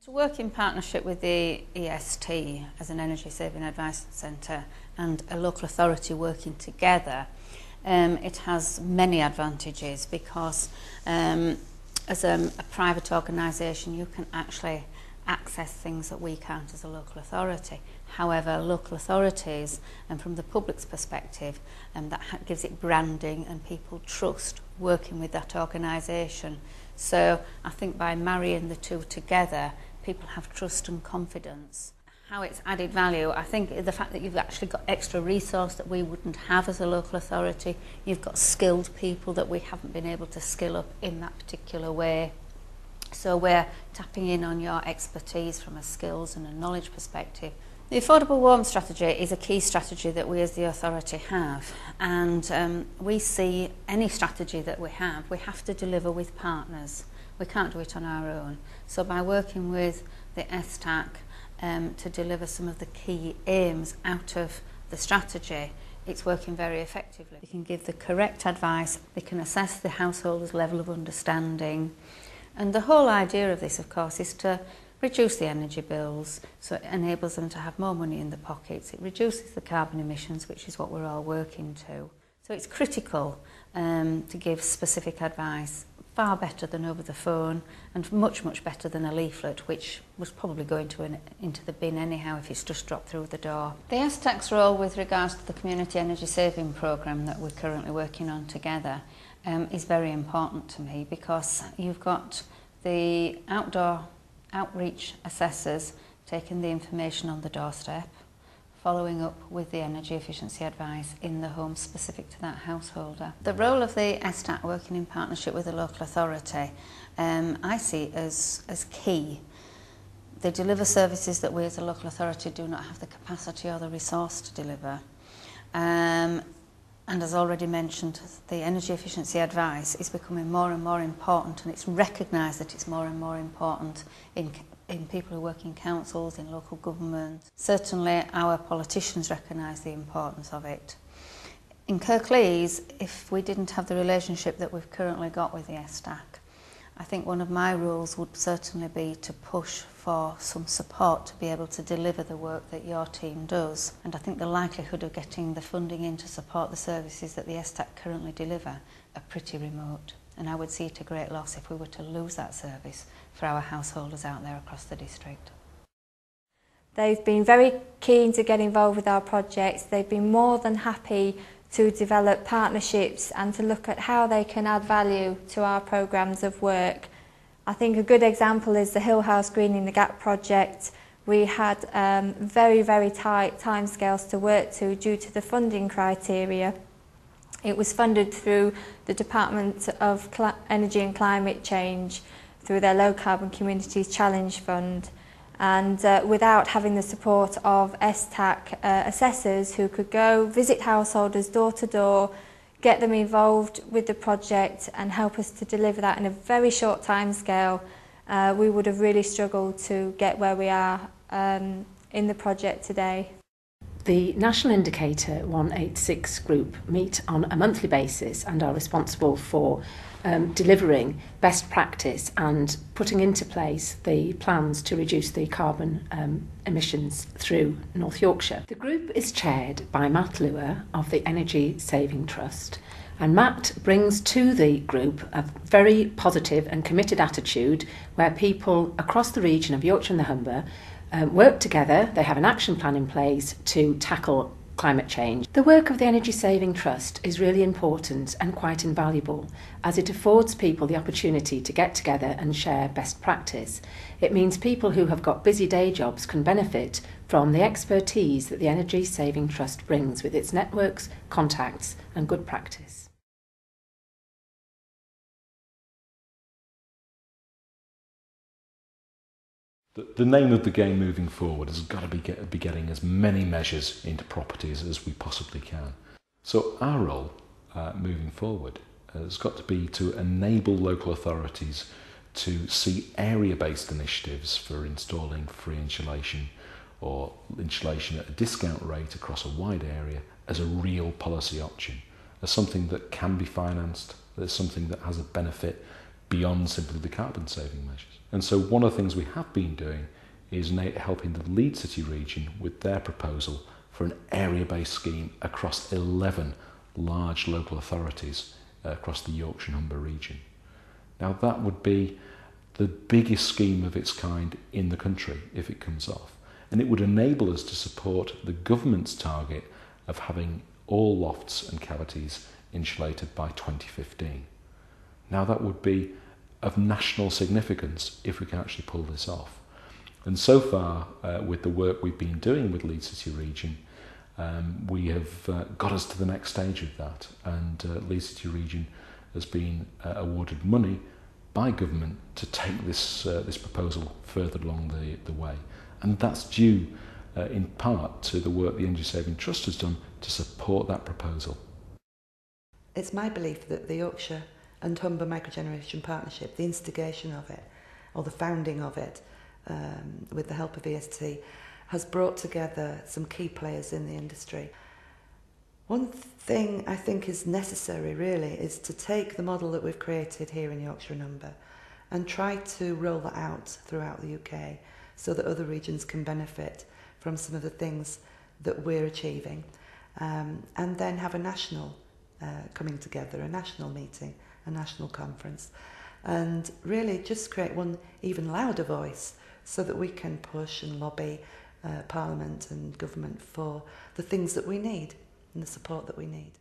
To work in partnership with the EST as an energy saving advice centre and a local authority working together, it has many advantages because as a private organisation you can actually access things that we can't as a local authority. However, local authorities, and from the public's perspective, that gives it branding and people trust working with that organisation. So I think by marrying the two together, people have trust and confidence. How it's added value, I think the fact that you've actually got extra resource that we wouldn't have as a local authority, you've got skilled people that we haven't been able to skill up in that particular way. So we're tapping in on your expertise from a skills and a knowledge perspective. The Affordable Warm strategy is a key strategy that we as the authority have, and we see any strategy that we have to deliver with partners. We can't do it on our own. So by working with the STAC to deliver some of the key aims out of the strategy, it's working very effectively. They can give the correct advice, they can assess the householder's level of understanding, and the whole idea of this, of course, is to reduce the energy bills, so it enables them to have more money in their pockets. It reduces the carbon emissions, which is what we're all working to. So it's critical to give specific advice, far better than over the phone and much, much better than a leaflet, which was probably going into the bin anyhow if it's just dropped through the door. The STAC's role with regards to the Community Energy Saving Programme that we're currently working on together is very important to me, because you've got the outdoor outreach assessors taking the information on the doorstep, following up with the energy efficiency advice in the home specific to that householder. The role of the STAC working in partnership with the local authority I see as key. They deliver services that we as a local authority do not have the capacity or the resource to deliver. And as already mentioned, the energy efficiency advice is becoming more and more important, and it's recognised that it's more and more important in people who work in councils, in local government. Certainly our politicians recognise the importance of it. In Kirklees, if we didn't have the relationship that we've currently got with the STAC, I think one of my rules would certainly be to push for some support to be able to deliver the work that your team does. And I think the likelihood of getting the funding in to support the services that the STAC currently deliver are pretty remote. And I would see it a great loss if we were to lose that service for our householders out there across the district. They've been very keen to get involved with our projects. They've been more than happy to develop partnerships and to look at how they can add value to our programmes of work. I think a good example is the Hill House Greening the Gap project. We had very, very tight timescales to work to due to the funding criteria. It was funded through the Department of Energy and Climate Change through their Low Carbon Communities Challenge Fund. And without having the support of STAC assessors who could go visit householders door to door, get them involved with the project and help us to deliver that in a very short time scale, we would have really struggled to get where we are in the project today. The National Indicator 186 group meet on a monthly basis and are responsible for delivering best practice and putting into place the plans to reduce the carbon emissions through North Yorkshire. The group is chaired by Matt Lewis of the Energy Saving Trust, and Matt brings to the group a very positive and committed attitude where people across the region of Yorkshire and the Humber work together. They have an action plan in place to tackle climate change. The work of the Energy Saving Trust is really important and quite invaluable, as it affords people the opportunity to get together and share best practice. It means people who have got busy day jobs can benefit from the expertise that the Energy Saving Trust brings with its networks, contacts and good practice. The name of the game moving forward has got to be getting as many measures into properties as we possibly can. So our role moving forward has got to be to enable local authorities to see area-based initiatives for installing free insulation or insulation at a discount rate across a wide area as a real policy option, as something that can be financed, as something that has a benefit beyond simply the carbon saving measures. And so one of the things we have been doing is helping the Leeds City region with their proposal for an area-based scheme across 11 large local authorities across the Yorkshire and Humber region. Now that would be the biggest scheme of its kind in the country if it comes off, and it would enable us to support the government's target of having all lofts and cavities insulated by 2015. Now that would be of national significance if we can actually pull this off. And so far, with the work we've been doing with Leeds City Region, we have got us to the next stage of that, and Leeds City Region has been awarded money by government to take this proposal further along the way. And that's due in part to the work the Energy Saving Trust has done to support that proposal. It's my belief that the Yorkshire and Humber Microgeneration Partnership, the instigation of it, or the founding of it, with the help of EST, has brought together some key players in the industry. One thing I think is necessary really is to take the model that we've created here in Yorkshire and Humber and try to roll that out throughout the UK so that other regions can benefit from some of the things that we're achieving, and then have a national coming together, a national meeting, a national conference, and really just create one even louder voice so that we can push and lobby Parliament and government for the things that we need and the support that we need.